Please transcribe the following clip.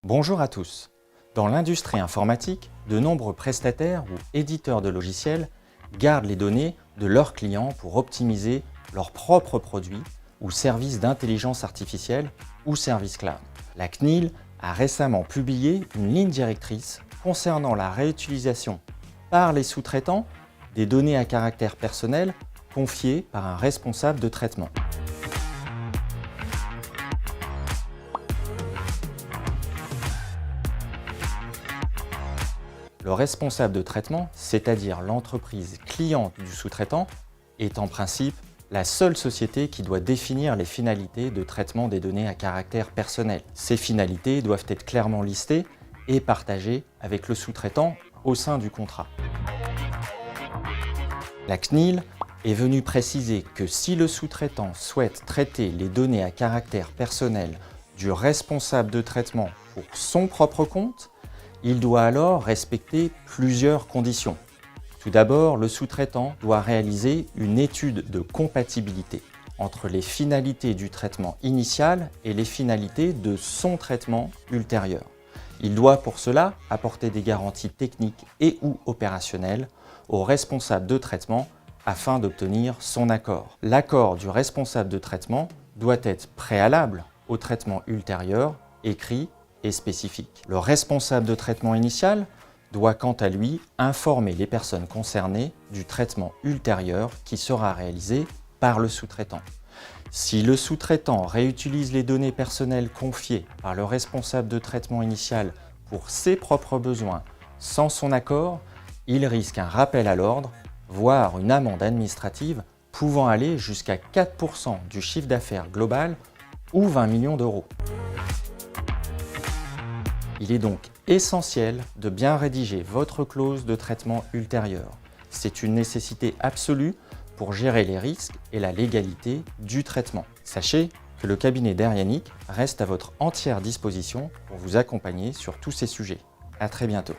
Bonjour à tous. Dans l'industrie informatique, de nombreux prestataires ou éditeurs de logiciels gardent les données de leurs clients pour optimiser leurs propres produits ou services d'intelligence artificielle ou services cloud. La CNIL a récemment publié une ligne directrice concernant la réutilisation par les sous-traitants des données à caractère personnel confiées par un responsable de traitement. Le responsable de traitement, c'est-à-dire l'entreprise cliente du sous-traitant, est en principe la seule société qui doit définir les finalités de traitement des données à caractère personnel. Ces finalités doivent être clairement listées et partagées avec le sous-traitant au sein du contrat. La CNIL est venue préciser que si le sous-traitant souhaite traiter les données à caractère personnel du responsable de traitement pour son propre compte, il doit alors respecter plusieurs conditions. Tout d'abord, le sous-traitant doit réaliser une étude de compatibilité entre les finalités du traitement initial et les finalités de son traitement ultérieur. Il doit pour cela apporter des garanties techniques et ou opérationnelles au responsable de traitement afin d'obtenir son accord. L'accord du responsable de traitement doit être préalable au traitement ultérieur, écrit et spécifique. Le responsable de traitement initial doit quant à lui informer les personnes concernées du traitement ultérieur qui sera réalisé par le sous-traitant. Si le sous-traitant réutilise les données personnelles confiées par le responsable de traitement initial pour ses propres besoins sans son accord, il risque un rappel à l'ordre, voire une amende administrative pouvant aller jusqu'à 4% du chiffre d'affaires global ou 20 millions d'euros. Il est donc essentiel de bien rédiger votre clause de traitement ultérieur. C'est une nécessité absolue pour gérer les risques et la légalité du traitement. Sachez que le cabinet d'Airianic reste à votre entière disposition pour vous accompagner sur tous ces sujets. À très bientôt.